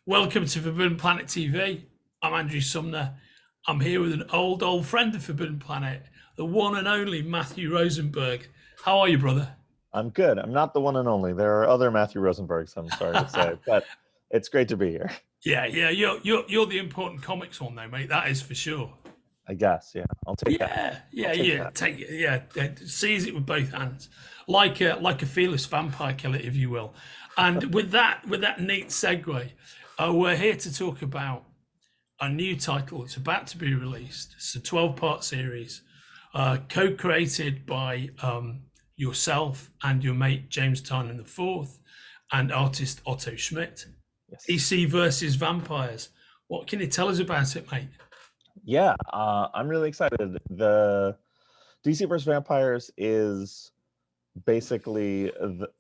Welcome to Forbidden Planet TV. I'm Andrew Sumner. I'm here with an old friend of Forbidden Planet, the one and only Matthew Rosenberg. How are you, brother? I'm good. I'm not the one and only. There are other Matthew Rosenbergs, I'm sorry to say, but it's great to be here. Yeah. You're the important comics one, though, mate. That is for sure. I guess, yeah. I'll take that. I'll take Yeah. that. Take it. Yeah. Seize it with both hands, like a fearless vampire killer, if you will. And with that neat segue, we're here to talk about a new title that's about to be released. It's a 12-part series, co-created by yourself and your mate James Tynion IV and artist Otto Schmidt. Yes. DCvsVampires. What can you tell us about it, mate? Yeah, I'm really excited. The DC vs. Vampires is basically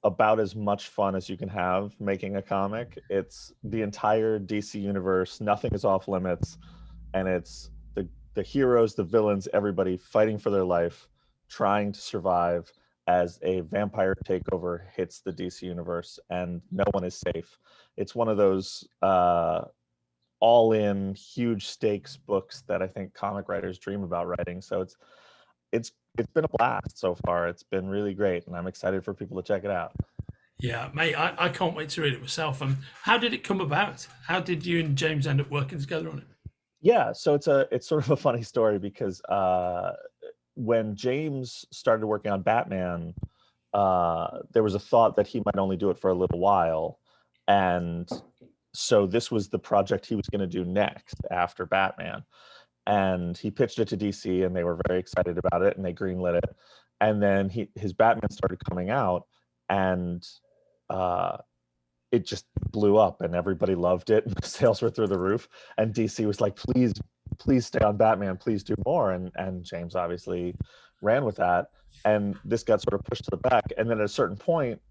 about as much fun as you can have making a comic. It's the entire DC universe. Nothing is off limits. And it's the heroes, the villains, everybody fighting for their life, trying to survive as a vampire takeover hits the DC universe, and no one is safe. It's one of those all-in, huge stakes books that I think comic writers dream about writing. So it's been a blast so far. It's been really great, and I'm excited for people to check it out. Yeah, mate, I can't wait to read it myself. How did it come about? How did you and James end up working together on it? Yeah, so it's sort of a funny story because when James started working on Batman, there was a thought that he might only do it for a little while, and so this was the project he was going to do next after Batman. And he pitched it to DC, and they were very excited about it, and they greenlit it. And then his Batman started coming out, and it just blew up, and everybody loved it, and the sales were through the roof. And DC was like, please stay on Batman, please do more. And James obviously ran with that, and this got sort of pushed to the back. And then at a certain point,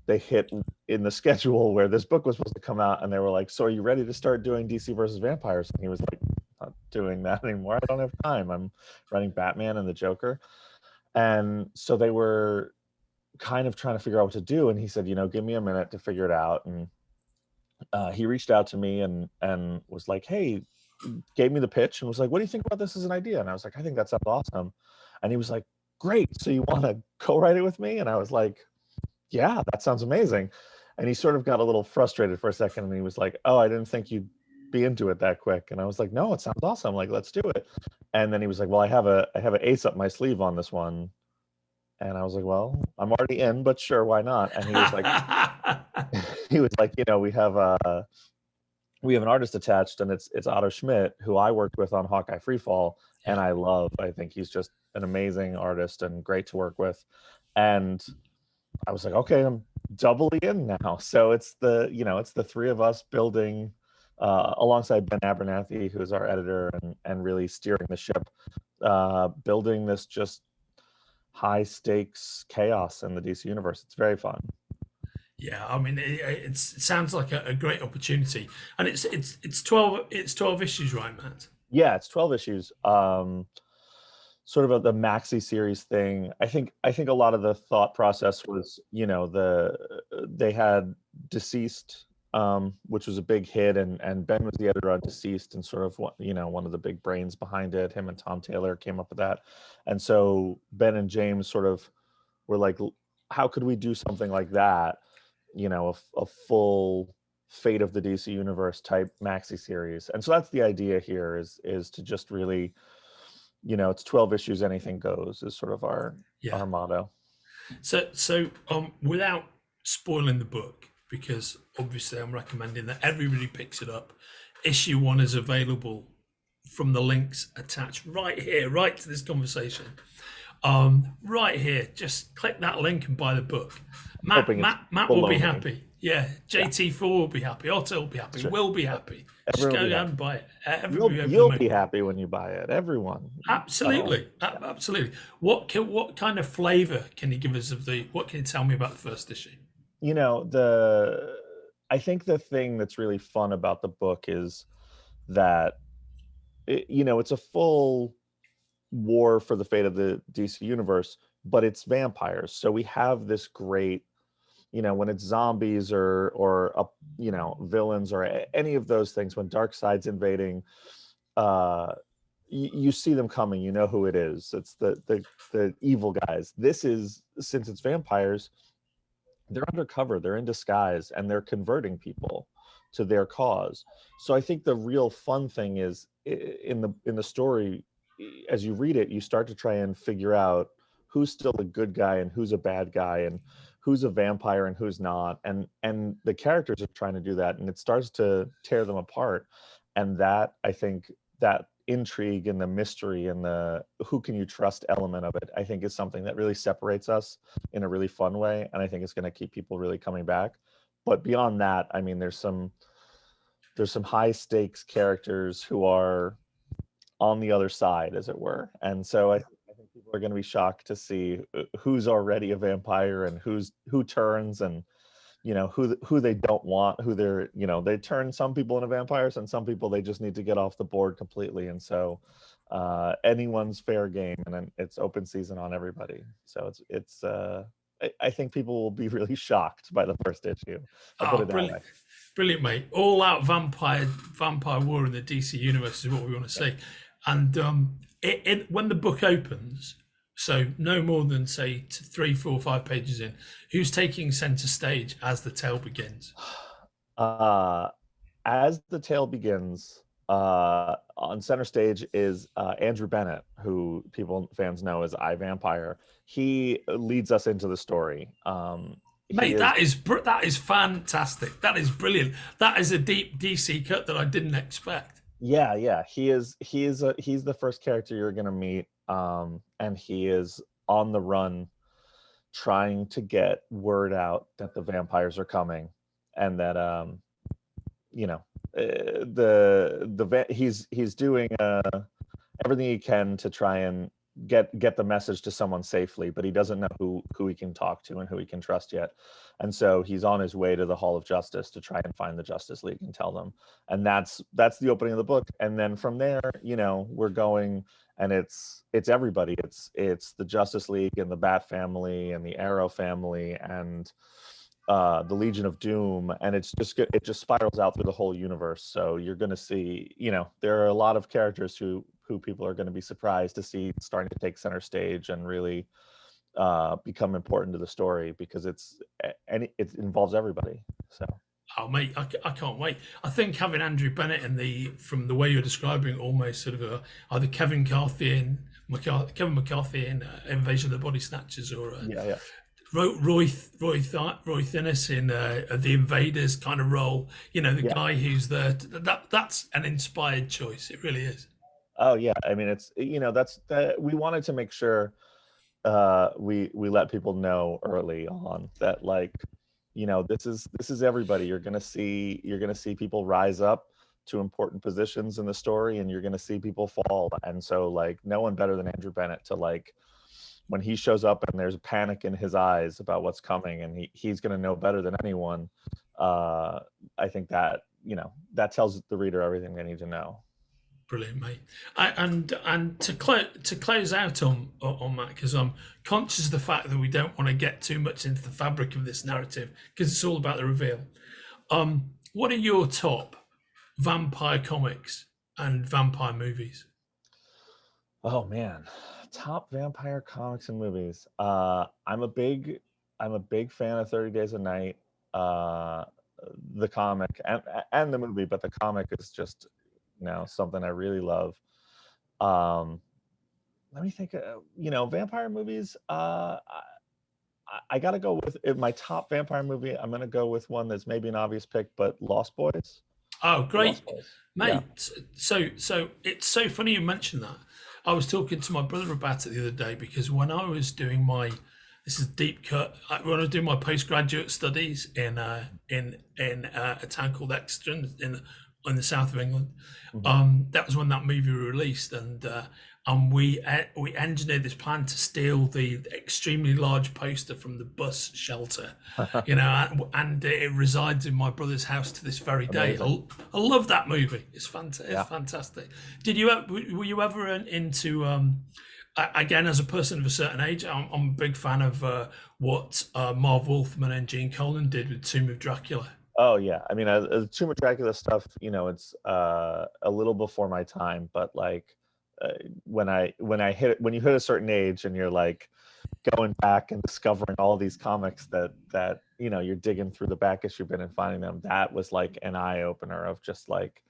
they hit in the schedule where this book was supposed to come out, and they were like, so are you ready to start doing DC versus Vampires? And he was like, not doing that anymore. I don't have time. I'm writing Batman and the Joker. And so they were kind of trying to figure out what to do. And he said, give me a minute to figure it out. And he reached out to me and was like, hey, gave me the pitch and was like, what do you think about this as an idea? And I was like, I think that sounds awesome. And he was like, great. So you want to co-write it with me? And I was like, yeah, that sounds amazing. And he sort of got a little frustrated for a second, and he was like, oh, I didn't think you'd be into it that quick. And I was like, no, it sounds awesome. Like, let's do it. And then he was like, well, I have an ace up my sleeve on this one. And I was like, well, I'm already in, but sure, why not? And he was like, we have an artist attached, and it's Otto Schmidt, who I worked with on Hawkeye Freefall, and I think he's just an amazing artist and great to work with. And I was like, okay, I'm doubly in now. So it's the three of us building alongside Ben Abernathy, who's our editor and really steering the ship, building this just high stakes chaos in the DC universe. It's very fun. Yeah, I mean, it sounds like a great opportunity, and it's 12 issues, right, Matt? Yeah, it's 12 issues. Sort of the maxi series thing. I think a lot of the thought process was, they had DCeased, which was a big hit, and Ben was the editor on DCeased, and sort of one of the big brains behind it. Him and Tom Taylor came up with that, and so Ben and James sort of were like, how could we do something like that? A full Fate of the DC Universe type maxi series. And so that's the idea here is to just really, it's 12 issues, anything goes is sort of our motto. So without spoiling the book, because obviously I'm recommending that everybody picks it up. Issue 1 is available from the links attached right here, right to this conversation. Right here, just click that link and buy the book. Matt will be happy. Yeah, JT4 will be happy. Otto will be happy. Sure. We'll be happy. Just go down and buy it. You'll be happy when you buy it. Everyone. Absolutely, absolutely. What kind of flavor can you give us of what can you tell me about the first issue? I think the thing that's really fun about the book is that it's a full war for the fate of the DC universe, but it's vampires. So we have this great when it's zombies or villains or any of those things, when Darkseid's invading, you see them coming. You know who it is. It's the evil guys. This is, since it's vampires, they're undercover, they're in disguise, and they're converting people to their cause. So I think the real fun thing is in the story, as you read it, you start to try and figure out who's still a good guy and who's a bad guy, and who's a vampire and who's not, and the characters are trying to do that, and it starts to tear them apart. And that, I think, that intrigue and the mystery and the who can you trust element of it, I think, is something that really separates us in a really fun way, and I think it's going to keep people really coming back. But beyond that, I mean, there's some high stakes characters who are on the other side, as it were, and so I think people are going to be shocked to see who's already a vampire and who turns, and who they don't want, who they're, they turn some people into vampires, and some people they just need to get off the board completely. And so anyone's fair game, and then it's open season on everybody. So it's I think people will be really shocked by the first issue. I'll put it that way. Brilliant, mate. All out vampire war in the DC universe is what we want to see. And when the book opens, so no more than, say, 3, 4, 5 pages in, who's taking center stage as the tale begins? As the tale begins, on center stage is Andrew Bennett, who fans know as iVampire. He leads us into the story. Mate, that is fantastic. That is brilliant. That is a deep DC cut that I didn't expect. Yeah. He's the first character you're gonna meet. And he is on the run, trying to get word out that the vampires are coming, and that he's doing everything he can to try and get the message to someone safely, but he doesn't know who he can talk to and who he can trust yet. And so he's on his way to the Hall of Justice to try and find the Justice League and tell them. And that's the opening of the book. And then from there, we're going, and it's everybody. It's the Justice League and the Bat family and the Arrow family and the Legion of Doom, and it just spirals out through the whole universe. So you're going to see, there are a lot of characters who people are going to be surprised to see starting to take center stage and really become important to the story, because it involves everybody. So. Oh, mate, I can't wait. I think having Andrew Bennett from the way you're describing, almost sort of either Kevin McCarthy in Invasion of the Body Snatchers, or Roy Thinnis in the Invaders kind of role. Guy who's there. That's an inspired choice. It really is. Oh yeah, I mean, it's we wanted to make sure we let people know early on that, like, this is everybody. You're gonna see people rise up to important positions in the story, and you're gonna see people fall. And so, like, no one better than Andrew Bennett to, like, when he shows up and there's panic in his eyes about what's coming, and he's gonna know better than anyone. I think that that tells the reader everything they need to know. Brilliant, mate. And to close out on that, because I'm conscious of the fact that we don't want to get too much into the fabric of this narrative, because it's all about the reveal. What are your top vampire comics and vampire movies? Oh man, top vampire comics and movies. I'm a big fan of 30 Days a Night, the comic and the movie, but the comic is just something I really love. Let me think. Vampire movies. I gotta go with my top vampire movie. I'm gonna go with one that's maybe an obvious pick, but Lost Boys. Oh, great, mate. Yeah. So it's so funny you mentioned that. I was talking to my brother about it the other day, because when I was doing this is deep cut, when I was doing my postgraduate studies in a town called Exeter in the south of England, that was when that movie was released, and we engineered this plan to steal the extremely large poster from the bus shelter, and it resides in my brother's house to this very day. I love that movie. It's fantastic. It's fantastic. Were you ever into again, as a person of a certain age, I'm a big fan of what Marv Wolfman and Gene Colan did with Tomb of Dracula. Oh yeah, I mean, the Tomb of Dracula stuff, you know, it's a little before my time, but like when you hit a certain age and you're like going back and discovering all these comics that you know, you're digging through the back issue bin and finding them, that was like an eye opener of just like,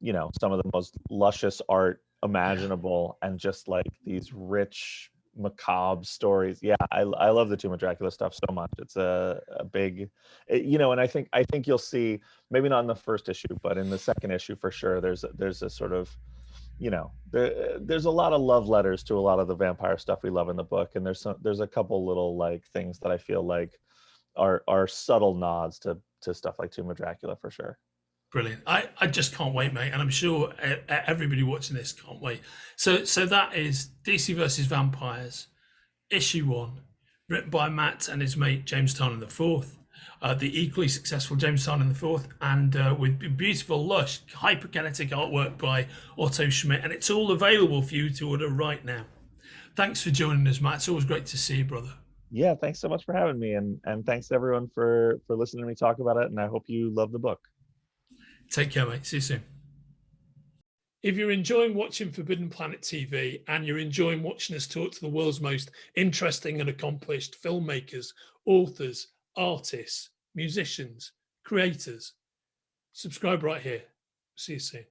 you know, some of the most luscious art imaginable and just like these rich macabre stories. Yeah, I love the Tomb of Dracula stuff so much. It's a big, you know, and I think you'll see, maybe not in the first issue, but in the second issue for sure, there's a sort of, you know, there's a lot of love letters to a lot of the vampire stuff we love in the book, and there's a couple little like things that I feel like are subtle nods to stuff like Tomb of Dracula for sure. Brilliant. I just can't wait, mate. And I'm sure everybody watching this can't wait. So that is DC versus Vampires, issue 1, written by Matt and his mate James Tynion IV. The equally successful James Tynion IV, and with beautiful, lush, hyperkinetic artwork by Otto Schmidt. And it's all available for you to order right now. Thanks for joining us, Matt. It's always great to see you, brother. Yeah, thanks so much for having me, and thanks everyone for listening to me talk about it, and I hope you love the book. Take care, mate. See you soon. If you're enjoying watching Forbidden Planet TV and you're enjoying watching us talk to the world's most interesting and accomplished filmmakers, authors, artists, musicians, creators, subscribe right here. See you soon.